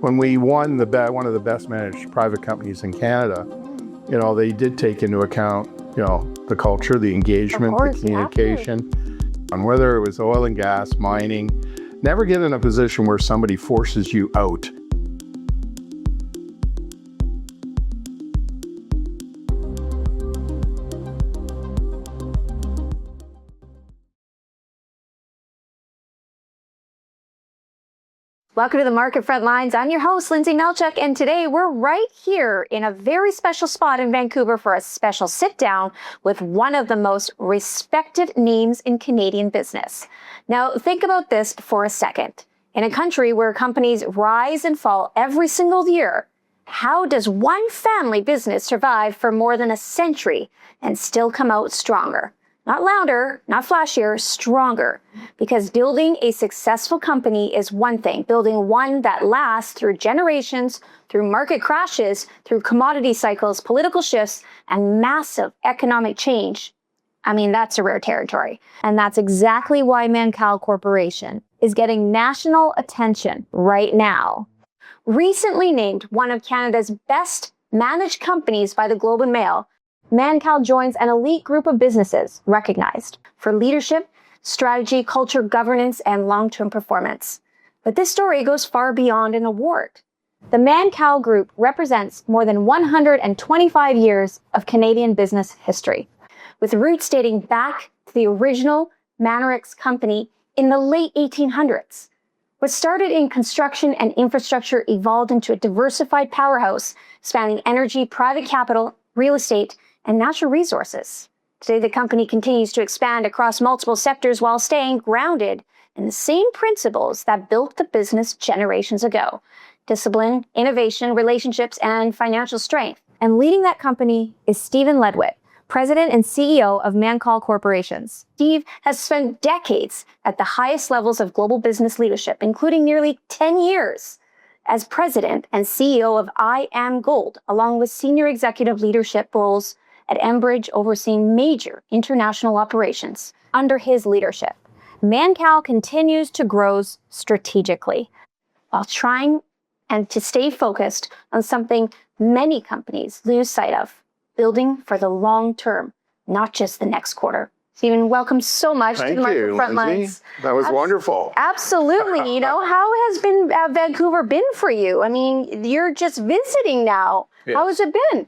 When we won one of the best managed private companies in Canada, they did take into account, the culture, the engagement, the communication, and whether it was oil and gas, mining. Never get in a position where somebody forces you out. Welcome to the Market Frontlines. I'm your host, Lyndsay Malchuk, and today we're right here in a very special spot in Vancouver for a special sit-down with one of the most respected names in Canadian business. Now, think about this for a second. In a country where companies rise and fall every single year, how does one family business survive for more than a century and still come out stronger? Not louder, not flashier, stronger. Because building a successful company is one thing. Building one that lasts through generations, through market crashes, through commodity cycles, political shifts, and massive economic change. That's a rare territory. And that's exactly why Mancal Corporation is getting national attention right now. Recently named one of Canada's best managed companies by the Globe and Mail, Mancal joins an elite group of businesses recognized for leadership, strategy, culture, governance, and long-term performance. But this story goes far beyond an award. The Mancal Group represents more than 125 years of Canadian business history, with roots dating back to the original Mannix company in the late 1800s. What started in construction and infrastructure evolved into a diversified powerhouse spanning energy, private capital, real estate, and natural resources. Today, the company continues to expand across multiple sectors while staying grounded in the same principles that built the business generations ago: discipline, innovation, relationships, and financial strength. And leading that company is Steve Letwin, President and CEO of Mancal Corporations. Steve has spent decades at the highest levels of global business leadership, including nearly 10 years as President and CEO of I Am Gold, along with senior executive leadership roles at Enbridge, overseeing major international operations. Under his leadership, Mancal continues to grow strategically while trying and to stay focused on something many companies lose sight of: building for the long term, not just the next quarter. Stephen, welcome so much to the Market Frontlines. That was wonderful. Absolutely. How has Vancouver been for you? You're just visiting now. Yes. How has it been?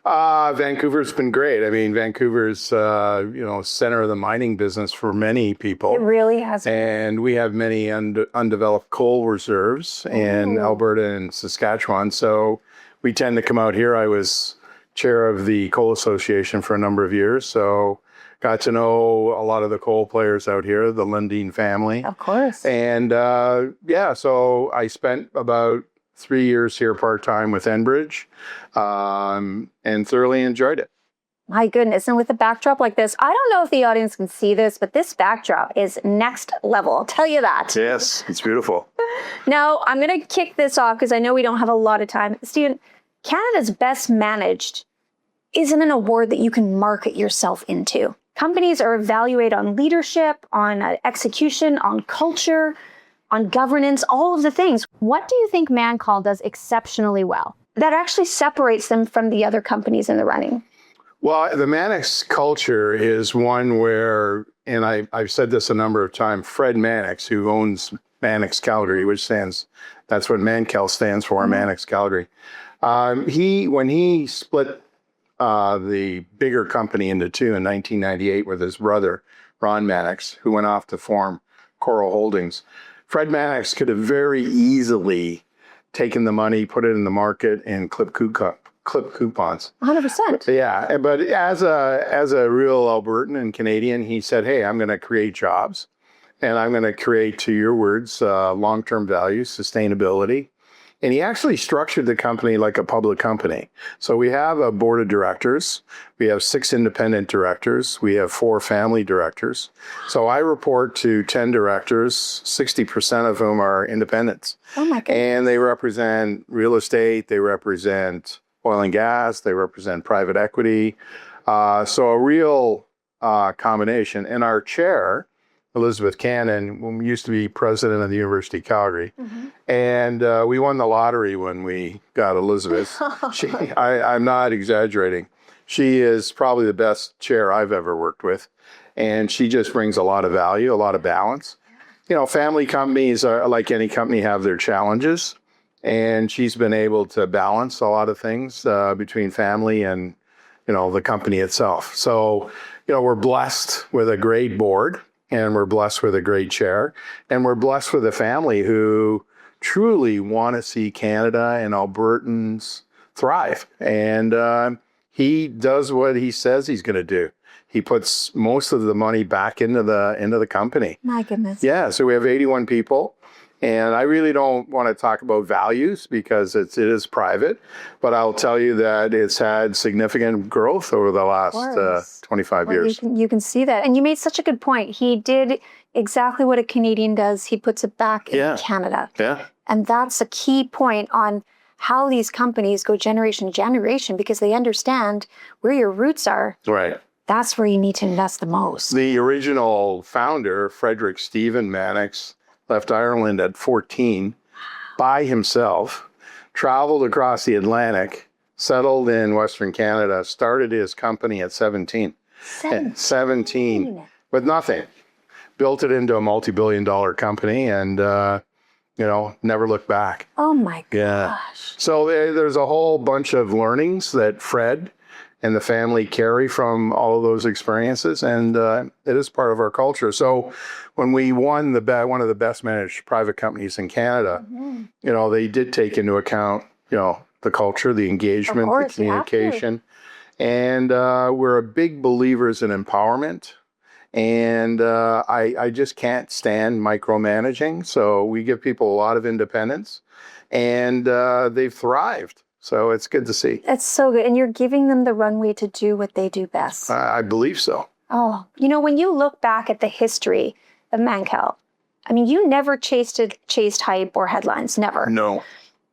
Vancouver's been great. Vancouver's, center of the mining business for many people. It really has. And we have many undeveloped coal reserves in Alberta and Saskatchewan. So we tend to come out here. I was chair of the Coal Association for a number of years. So got to know a lot of the coal players out here, the Lundin family. Of course. And so I spent about 3 years here part-time with Enbridge, and thoroughly enjoyed it. My goodness. And with a backdrop like this, I don't know if the audience can see this, but this backdrop is next level. I'll tell you that. Yes, it's beautiful. Now, I'm going to kick this off because I know we don't have a lot of time. Stephen, Canada's Best Managed isn't an award that you can market yourself into. Companies are evaluated on leadership, on execution, on culture, on governance, all of the things. What do you think Mancal does exceptionally well that actually separates them from the other companies in the running? Well, the Mannix culture is one where, and I've said this a number of times, Fred Mannix, who owns Mannix Calgary, that's what Mancal stands for, Mannix Calgary. When he split the bigger company into two in 1998 with his brother, Ron Mannix, who went off to form Coral Holdings, Fred Mannix could have very easily taken the money, put it in the market, and clip coupons. 100%. Yeah, but as a real Albertan and Canadian, he said, "Hey, I'm going to create jobs, and I'm going to create, to your words, long-term value, sustainability." And he actually structured the company like a public company. So we have a board of directors. We have 6 independent directors. We have 4 family directors. So I report to 10 directors, 60% of whom are independents. Oh my goodness. And they represent real estate. They represent oil and gas. They represent private equity. So a real combination. And our chair, Elizabeth Cannon, when we used to be president of the University of Calgary. And we won the lottery when we got Elizabeth. I'm not exaggerating. She is probably the best chair I've ever worked with. And she just brings a lot of value, a lot of balance. You know, family companies are, like any company, have their challenges. And she's been able to balance a lot of things between family and, you know, the company itself. So, you know, we're blessed with a great board, and we're blessed with a great chair, and we're blessed with a family who truly want to see Canada and Albertans thrive. And he does what he says he's going to do. He puts most of the money back into the company. My goodness. Yeah, so we have 81 people. And I really don't want to talk about values because it is private, but I'll tell you that it's had significant growth over the last 25 years. You can see that. And you made such a good point. He did exactly what a Canadian does. He puts it back in Canada. Yeah. And that's a key point on how these companies go generation to generation, because they understand where your roots are. Right. That's where you need to invest the most. The original founder, Frederick Stephen Mannix, left Ireland at 14 by himself, traveled across the Atlantic, settled in Western Canada, started his company at 17. 17 with nothing. Built it into a multi-billion-dollar company and, you know, never looked back. Oh my gosh. Yeah. So there's a whole bunch of learnings that Fred and the family carry from all of those experiences, and it is part of our culture. So when we won one of the best managed private companies in Canada, you know, they did take into account, you know, the culture, the engagement, the communication. And we're big believers in empowerment. And I just can't stand micromanaging. So we give people a lot of independence, and they've thrived. So it's good to see. It's so good. And you're giving them the runway to do what they do best. I believe so. Oh, you know, when you look back at the history of Mancal, I mean, you never chased hype or headlines, never. No.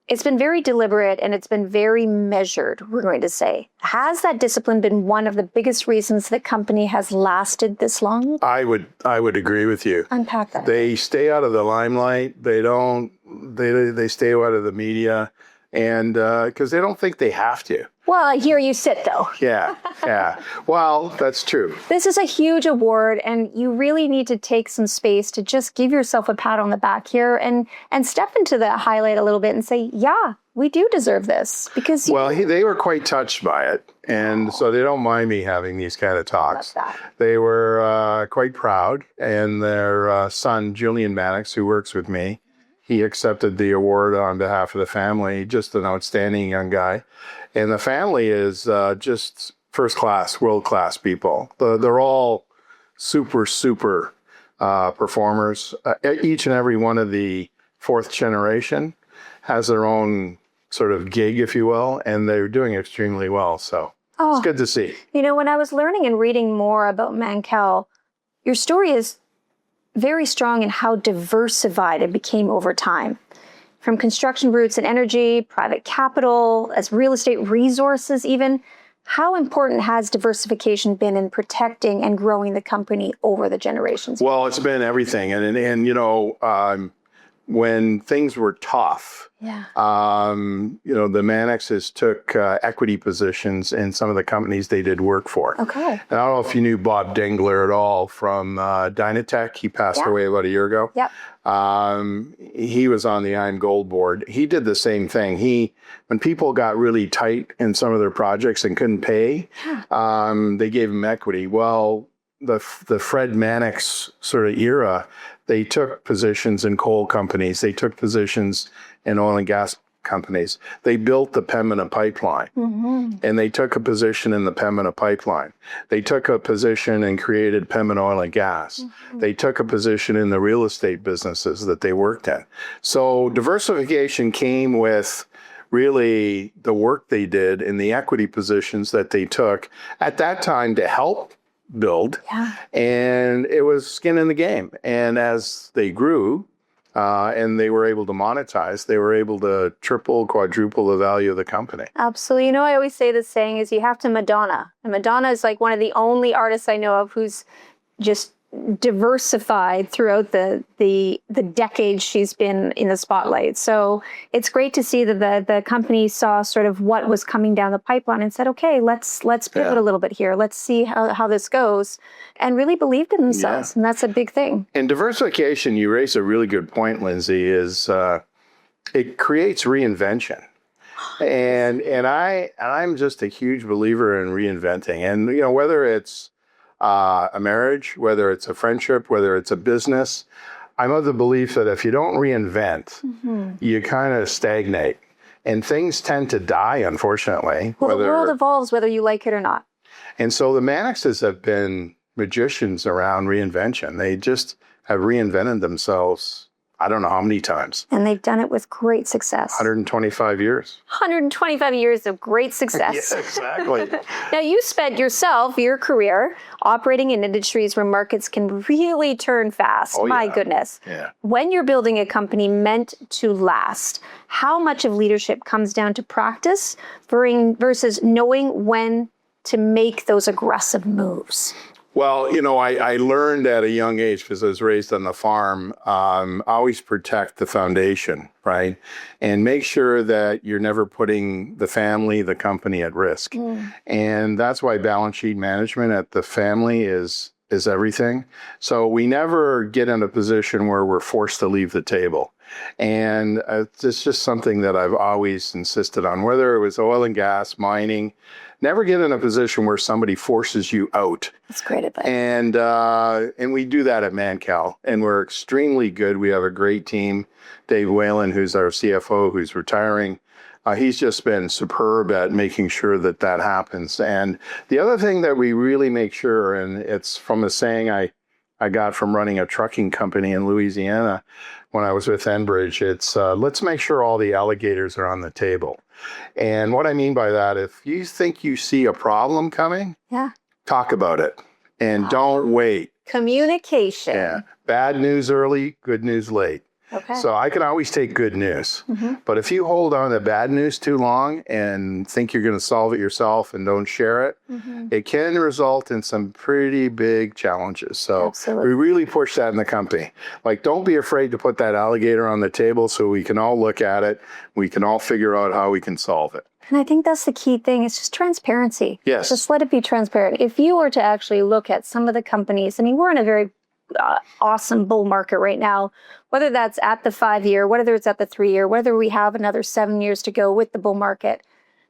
It's been very deliberate and it's been very measured, we're going to say. Has that discipline been one of the biggest reasons the company has lasted this long? I would agree with you. Unpack that. They stay out of the limelight. They stay out of the media. And because they don't think they have to. Well, here you sit, though. Yeah. Well, that's true. This is a huge award, and you really need to take some space to just give yourself a pat on the back here and step into the highlight a little bit and say, yeah, we do deserve this. Because they were quite touched by it. And so they don't mind me having these kind of talks. Love that. They were quite proud. And their son, Julian Mannix, who works with me, he accepted the award on behalf of the family. Just an outstanding young guy. And the family is just first class, world class people. They're all super performers. Each and every one of the fourth generation has their own sort of gig, if you will, and they're doing extremely well. So it's good to see. You know, when I was learning and reading more about Mancal, your story is very strong in how diversified it became over time. From construction roots and energy, private capital, as real estate resources even. How important has diversification been in protecting and growing the company over the generations? Well, it's been everything. And you know, when things were tough, you know, the Mannixes took equity positions in some of the companies they did work for. Okay. And I don't know if you knew Bob Dingler at all from Dynatech. He passed away about a year ago. Yep. He was on the Iron Gold board. He did the same thing. When people got really tight in some of their projects and couldn't pay, they gave him equity. Well, the Fred Mannix sort of era, they took positions in coal companies. They took positions in oil and gas companies. They built the Pembina pipeline, and they took a position in the Pembina pipeline. They took a position and created Pembina Oil and Gas. They took a position in the real estate businesses that they worked in. So diversification came with really the work they did in the equity positions that they took at that time to help build. And it was skin in the game. And as they grew, and they were able to monetize, they were able to triple, quadruple the value of the company. Absolutely. You know, I always say this saying is you have to Madonna. And Madonna is like one of the only artists I know of who's just diversified throughout the decades she's been in the spotlight. So it's great to see that the company saw sort of what was coming down the pipeline and said, okay, let's pivot a little bit here. Let's see how this goes, and really believed in themselves. Yeah. And that's a big thing. In diversification, you raise a really good point, Lyndsay, is it creates reinvention. And I'm just a huge believer in reinventing. And, you know, whether it's a marriage, whether it's a friendship, whether it's a business, I'm of the belief that if you don't reinvent, you kind of stagnate. And things tend to die, unfortunately. Well, the world evolves whether you like it or not. And so the Mannixes have been magicians around reinvention. They just have reinvented themselves, I don't know how many times. And they've done it with great success. 125 years. 125 years of great success. Yeah, exactly. Now, you spent your career operating in industries where markets can really turn fast. Oh, my goodness. Yeah. When you're building a company meant to last, how much of leadership comes down to practice versus knowing when to make those aggressive moves? Well, you know, I learned at a young age, because I was raised on the farm, always protect the foundation, right? And make sure that you're never putting the family, the company at risk. And that's why balance sheet management at the family is everything. So we never get in a position where we're forced to leave the table. And it's just something that I've always insisted on, whether it was oil and gas, mining. Never get in a position where somebody forces you out. That's great advice. And we do that at Mancal, and we're extremely good. We have a great team. Dave Whalen, who's our CFO, who's retiring, he's just been superb at making sure that happens. And the other thing that we really make sure, and it's from a saying I got from running a trucking company in Louisiana when I was with Enbridge, it's let's make sure all the alligators are on the table. And what I mean by that, if you think you see a problem coming, talk about it and don't wait. Communication. Yeah. Bad news early, good news late. Okay. So I can always take good news. But if you hold on to bad news too long and think you're going to solve it yourself and don't share it, it can result in some pretty big challenges. So we really push that in the company. Like, don't be afraid to put that alligator on the table so we can all look at it. We can all figure out how we can solve it. And I think that's the key thing. It's just transparency. Yes. Just let it be transparent. If you were to actually look at some of the companies, I mean, we're in a very awesome bull market right now, whether that's at the 5-year, whether it's at the 3-year, whether we have another 7 years to go with the bull market.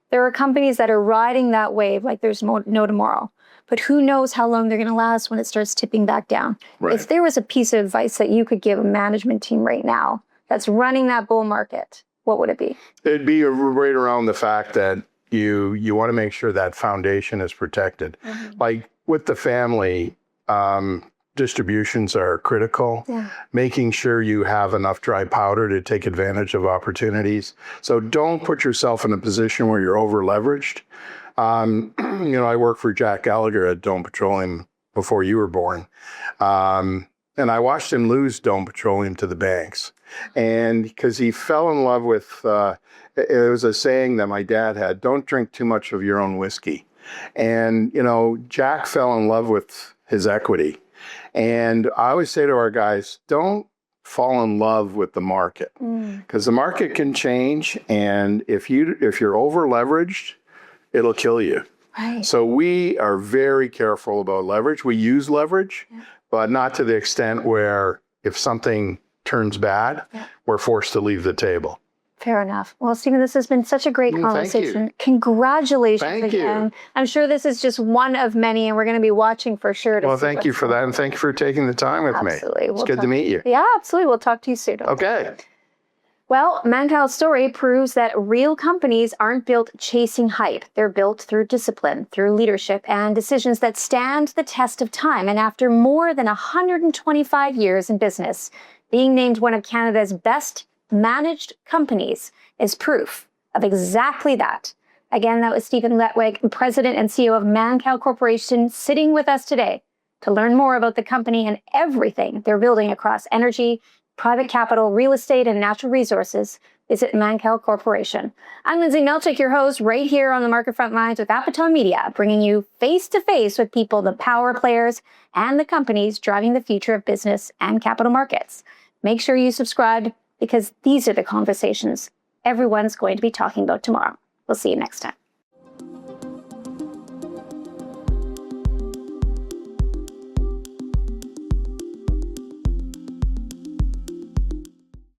There are companies that are riding that wave like there's no tomorrow. But who knows how long they're going to last when it starts tipping back down. Right. If there was a piece of advice that you could give a management team right now that's running that bull market, what would it be? It'd be right around the fact that you want to make sure that foundation is protected. Like with the family, distributions are critical. Making sure you have enough dry powder to take advantage of opportunities. So don't put yourself in a position where you're over leveraged. You know, I worked for Jack Gallagher at Dome Petroleum before you were born. And I watched him lose Dome Petroleum to the banks. And because he fell in love with, it was a saying that my dad had, don't drink too much of your own whiskey. And, you know, Jack fell in love with his equity. And I always say to our guys, don't fall in love with the market, because the market can change. And if you're over leveraged, it'll kill you. Right. So we are very careful about leverage. We use leverage, but not to the extent where if something turns bad, we're forced to leave the table. Fair enough. Well, Stephen, this has been such a great conversation. Congratulations again. I'm sure this is just one of many, and we're going to be watching for sure. Well, thank you for that, and thank you for taking the time with me. Absolutely. It's good to meet you. Yeah, absolutely. We'll talk to you soon. Okay. Well, Mancal's story proves that real companies aren't built chasing hype. They're built through discipline, through leadership, and decisions that stand the test of time. And after more than 125 years in business, being named one of Canada's best managed companies is proof of exactly that. Again, that was Stephen Letwin, President and CEO of Mancal Corporation, sitting with us today to learn more about the company and everything they're building across energy, private capital, real estate, and natural resources. visit Mancal Corporation. I'm Lyndsay Malchuk, your host, right here on the Market Frontlines with Apatow Media, bringing you face-to-face with people, the power players, and the companies driving the future of business and capital markets. Make sure you subscribe, because these are the conversations everyone's going to be talking about tomorrow. We'll see you next time.